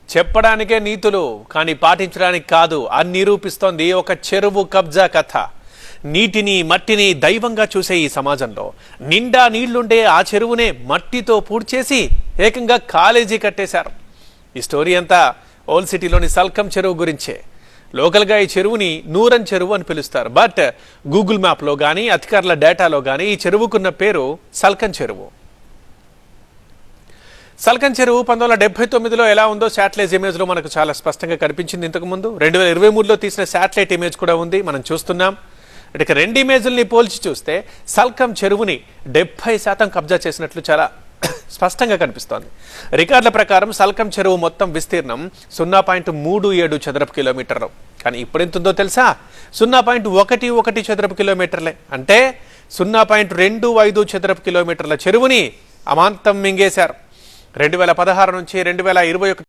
చెప్పడానికే నీతులు కానీ పాటించడానికి కాదు అని నిరూపిస్తోంది ఒక చెరువు కబ్జా కథ. నీటిని మట్టిని దైవంగా చూసే ఈ సమాజంలో నిండా నీళ్లుండే ఆ చెరువునే మట్టితో పూడ్చేసి ఏకంగా కాలేజీ కట్టేశారు. ఈ స్టోరీ అంతా ఓల్డ్ సిటీలోని సల్కం చెరువు గురించే. లోకల్గా ఈ చెరువుని నూరన్ చెరువు అని పిలుస్తారు. బట్ గూగుల్ మ్యాప్లో కానీ అధికారుల డేటాలో కానీ ఈ చెరువుకున్న పేరు సల్కం చెరువు. సల్కం చెరువు 1979లో ఎలా ఉందో శాటిలైట్ ఇమేజ్లో మనకు చాలా స్పష్టంగా కనిపించింది. ఇంతకుముందు 2023లో తీసిన శాటిలైట్ ఇమేజ్ కూడా ఉంది, మనం చూస్తున్నాం. ఇక రెండు ఇమేజ్ల్ని పోల్చి చూస్తే సల్కం చెరువుని 70% కబ్జా చేసినట్లు చాలా స్పష్టంగా కనిపిస్తోంది. రికార్డుల ప్రకారం సల్కం చెరువు మొత్తం విస్తీర్ణం 0.37 చదరపు కిలోమీటర్లు. కానీ ఇప్పుడు ఎంత ఉందో తెలుసా? 0.11 చదరపు కిలోమీటర్లే. అంటే 0.25 చదరపు కిలోమీటర్ల చెరువుని అమాంతం మింగేశారు. 2016 నుంచి 2021